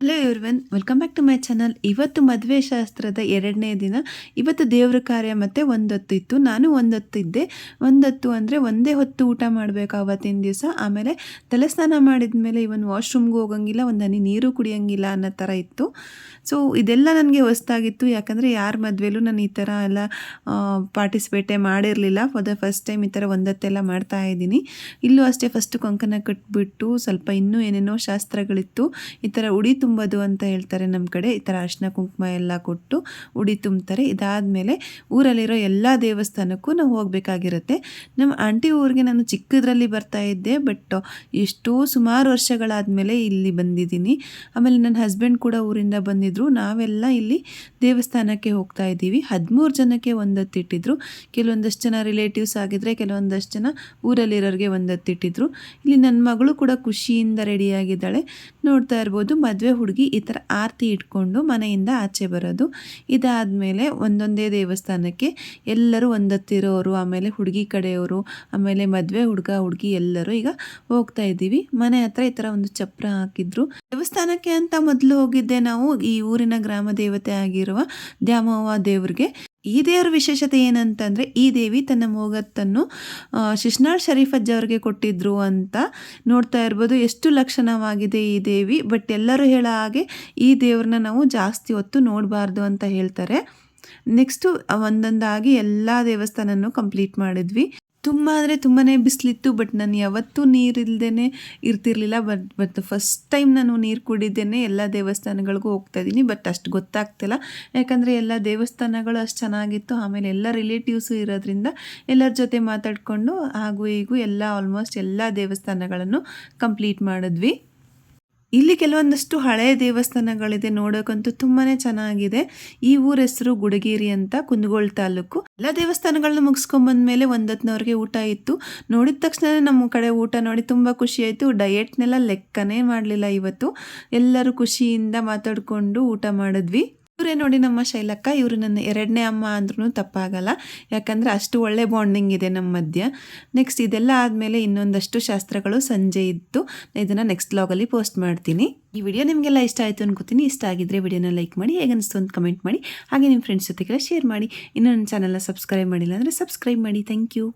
Hello everyone, welcome back to my channel. ಇವತ್ತು ಮದುವೆ ಶಾಸ್ತ್ರದ 2ನೇ ದಿನ. ಇವತ್ತು ದೇವ್ರ ಕಾರ್ಯ ಮತ್ತು ಒಂದೊತ್ತು ಇತ್ತು. ನಾನು ಒಂದೊತ್ತು ಇದ್ದೆ. ಒಂದೊತ್ತು ಅಂದರೆ ಒಂದೇ ಹೊತ್ತು ಊಟ ಮಾಡಬೇಕು ಆವತ್ತಿನ ದಿವಸ. ಆಮೇಲೆ ತಲೆಸ್ನಾನ ಮಾಡಿದ ಮೇಲೆ ಇವನ್ ವಾಶ್ರೂಮ್ಗೂ ಹೋಗಂಗಿಲ್ಲ, ಒಂದು ಹನಿ ನೀರು ಕುಡಿಯೋಂಗಿಲ್ಲ ಅನ್ನೋ ಥರ ಇತ್ತು. ಸೊ ಇದೆಲ್ಲ ನನಗೆ ಹೊಸ್ತಾಗಿತ್ತು, ಯಾಕಂದರೆ ಯಾರ ಮದುವೆಲೂ ನಾನು ಈ ಥರ ಎಲ್ಲ ಪಾರ್ಟಿಸಿಪೇಟೇ ಮಾಡಿರಲಿಲ್ಲ. ಫಾರ್ ದ ಫಸ್ಟ್ ಟೈಮ್ ಈ ಥರ ಒಂದತ್ತೆಲ್ಲ ಮಾಡ್ತಾ ಇದ್ದೀನಿ. ಇಲ್ಲೂ ಅಷ್ಟೇ ಫಸ್ಟು ಕೊಂಕನ ಕಟ್ಬಿಟ್ಟು ಸ್ವಲ್ಪ ಇನ್ನೂ ಏನೇನೋ ಶಾಸ್ತ್ರಗಳಿತ್ತು. ಈ ಥರ ಉಡಿ ತುಂಬೋದು ಅಂತ ಹೇಳ್ತಾರೆ ನಮ್ಮ ಕಡೆ. ಈ ಥರ ಅರಿಶಿನ ಕುಂಕುಮ ಎಲ್ಲ ಕೊಟ್ಟು ಉಡಿ ತುಂಬ್ತಾರೆ. ಇದಾದಮೇಲೆ ಊರಲ್ಲಿರೋ ಎಲ್ಲ ದೇವಸ್ಥಾನಕ್ಕೂ ನಾವು ಹೋಗಬೇಕಾಗಿರುತ್ತೆ. ನಮ್ಮ ಆಂಟಿ ಊರಿಗೆ ನಾನು ಚಿಕ್ಕದ್ರಲ್ಲಿ ಬರ್ತಾ ಇದ್ದೆ, ಬಟ್ ಎಷ್ಟೋ ಸುಮಾರು ವರ್ಷಗಳಾದಮೇಲೆ ಇಲ್ಲಿ ಬಂದಿದ್ದೀನಿ. ಆಮೇಲೆ ನನ್ನ ಹಸ್ಬೆಂಡ್ ಕೂಡ ಊರಿಂದ ಬಂದಿದ್ದರು. ನಾವೆಲ್ಲ ಇಲ್ಲಿ ದೇವಸ್ಥಾನಕ್ಕೆ ಹೋಗ್ತಾ ಇದ್ದೀವಿ. 13 ಜನಕ್ಕೆ ಒಂದೊತ್ತಿಟ್ಟಿದ್ರು. ಕೆಲವೊಂದಷ್ಟು ಜನ ರಿಲೇಟಿವ್ಸ್ ಆಗಿದ್ದರೆ, ಕೆಲವೊಂದಷ್ಟು ಜನ ಊರಲ್ಲಿರೋರಿಗೆ ಒಂದೊತ್ತಿಟ್ಟಿದ್ರು. ಇಲ್ಲಿ ನನ್ನ ಮಗಳು ಕೂಡ ಖುಷಿಯಿಂದ ರೆಡಿಯಾಗಿದ್ದಾಳೆ. ನೋಡ್ತಾ ಇರ್ಬೋದು, ಮದುವೆ ಹುಡುಗಿ ಈ ಥರ ಆರತಿ ಇಟ್ಕೊಂಡು ಮನೆಯಿಂದ ಆಚೆ ಬರೋದು. ಇದಾದಮೇಲೆ ಒಂದೊಂದೇ ದೇವಸ್ಥಾನಕ್ಕೆ ಎಲ್ಲರೂ ಒಂದೊತ್ತಿರೋರು, ಆಮೇಲೆ ಹುಡುಗಿ ಕಡೆಯವರು, ಆಮೇಲೆ ಮದುವೆ ಹುಡುಗಿ ಎಲ್ಲರೂ ಈಗ ಹೋಗ್ತಾ ಇದ್ದೀವಿ. ಮನೆ ಹತ್ರ ಈ ಥರ ಒಂದು ಚಪ್ರ ಹಾಕಿದ್ರು. ದೇವಸ್ಥಾನಕ್ಕೆ ಅಂತ ಮೊದಲು ಹೋಗಿದ್ದೆ ನಾವು ಈ ಊರಿನ ಗ್ರಾಮ ದೇವತೆ ಆಗಿರುವ ದ್ಯಾಮವ್ವ ದೇವ್ರಿಗೆ. ಈ ದೇವರ ವಿಶೇಷತೆ ಏನಂತಂದರೆ, ಈ ದೇವಿ ತನ್ನ ಮೊಗತ್ತನ್ನು ಶಿಶ್ನಾಳ್ ಶರೀಫಜ್ಜ ಅವ್ರಿಗೆ ಕೊಟ್ಟಿದ್ರು ಅಂತ. ನೋಡ್ತಾ ಇರ್ಬೋದು ಎಷ್ಟು ಲಕ್ಷಣವಾಗಿದೆ ಈ ದೇವಿ. ಬಟ್ ಎಲ್ಲರೂ ಹೇಳೋ ಹಾಗೆ ಈ ದೇವ್ರನ್ನ ನಾವು ಜಾಸ್ತಿ ಹೊತ್ತು ನೋಡಬಾರ್ದು ಅಂತ ಹೇಳ್ತಾರೆ. ನೆಕ್ಸ್ಟು ಒಂದೊಂದಾಗಿ ಎಲ್ಲ ದೇವಸ್ಥಾನನೂ ಕಂಪ್ಲೀಟ್ ಮಾಡಿದ್ವಿ. ತುಂಬ ಅಂದರೆ ತುಂಬಾ ಬಿಸಿಲಿತ್ತು. ಬಟ್ ನಾನು ಯಾವತ್ತೂ ನೀರಿಲ್ದೇ ಇರ್ತಿರ್ಲಿಲ್ಲ. ಬಟ್ ಫಸ್ಟ್ ಟೈಮ್ ನಾನು ನೀರು ಕುಡಿದೇನೆ ಎಲ್ಲ ದೇವಸ್ಥಾನಗಳಿಗೂ ಹೋಗ್ತಾ ಇದ್ದೀನಿ. ಬಟ್ ಅಷ್ಟು ಗೊತ್ತಾಗ್ತಿಲ್ಲ, ಯಾಕಂದರೆ ಎಲ್ಲ ದೇವಸ್ಥಾನಗಳು ಅಷ್ಟು ಚೆನ್ನಾಗಿತ್ತು. ಆಮೇಲೆ ಎಲ್ಲ ರಿಲೇಟಿವ್ಸು ಇರೋದ್ರಿಂದ ಎಲ್ಲರ ಜೊತೆ ಮಾತಾಡಿಕೊಂಡು ಹಾಗೂ ಹೀಗೂ ಎಲ್ಲ ಆಲ್ಮೋಸ್ಟ್ ಎಲ್ಲ ದೇವಸ್ಥಾನಗಳನ್ನು ಕಂಪ್ಲೀಟ್ ಮಾಡಿದ್ವಿ. ಇಲ್ಲಿ ಕೆಲವೊಂದಷ್ಟು ಹಳೆಯ ದೇವಸ್ಥಾನಗಳಿದೆ, ನೋಡೋಕ್ಕಂತೂ ತುಂಬಾ ಚೆನ್ನಾಗಿದೆ. ಈ ಊರ ಹೆಸರು ಗುಡಗೇರಿ ಅಂತ, ಕುಂದಗೋಳ ತಾಲೂಕು. ಎಲ್ಲ ದೇವಸ್ಥಾನಗಳನ್ನ ಮುಗಿಸ್ಕೊಂಬಂದ್ಮೇಲೆ ಒಂದೊತ್ತಿನವ್ರಿಗೆ ಊಟ ಇತ್ತು. ನೋಡಿದ ತಕ್ಷಣ ನಮ್ಮ ಕಡೆ ಊಟ ನೋಡಿ ತುಂಬ ಖುಷಿ ಆಯಿತು. ಡಯೆಟ್ನೆಲ್ಲ ಲೆಕ್ಕನೇ ಮಾಡಲಿಲ್ಲ ಇವತ್ತು. ಎಲ್ಲರೂ ಖುಷಿಯಿಂದ ಮಾತಾಡಿಕೊಂಡು ಊಟ ಮಾಡಿದ್ವಿ. ಇವರೇ ನೋಡಿ ನಮ್ಮ ಶೈಲಕ್ಕ. ಇವರು ನನ್ನ 2ನೇ ಅಮ್ಮ ಅಂದ್ರೂ ತಪ್ಪಾಗಲ್ಲ, ಯಾಕಂದರೆ ಅಷ್ಟು ಒಳ್ಳೆ ಬಾಂಡಿಂಗ್ ಇದೆ ನಮ್ಮ ಮಧ್ಯ. ನೆಕ್ಸ್ಟ್ ಇದೆಲ್ಲ ಆದಮೇಲೆ ಇನ್ನೊಂದಷ್ಟು ಶಾಸ್ತ್ರಗಳು ಸಂಜೆ ಇತ್ತು. ಇದನ್ನು ನೆಕ್ಸ್ಟ್ ವ್ಲಾಗಲ್ಲಿ ಪೋಸ್ಟ್ ಮಾಡ್ತೀನಿ. ಈ ವಿಡಿಯೋ ನಿಮಗೆಲ್ಲ ಇಷ್ಟ ಆಯಿತು ಅನ್ಕೋತೀನಿ. ಇಷ್ಟ ಆಗಿದ್ದರೆ ವಿಡಿಯೋನ ಲೈಕ್ ಮಾಡಿ, ಹೇಗನ್ನಿಸ್ತು ಅಂತ ಕಮೆಂಟ್ ಮಾಡಿ, ಹಾಗೆ ನಿಮ್ಮ ಫ್ರೆಂಡ್ಸ್ ಜೊತೆಗೆಲ್ಲ ಶೇರ್ ಮಾಡಿ. ಇನ್ನೂ ನನ್ನ ಚಾನಲ್ನ ಸಬ್ಸ್ಕ್ರೈಬ್ ಮಾಡಿಲ್ಲ ಅಂದರೆ ಸಬ್ಸ್ಕ್ರೈಬ್ ಮಾಡಿ. Thank you.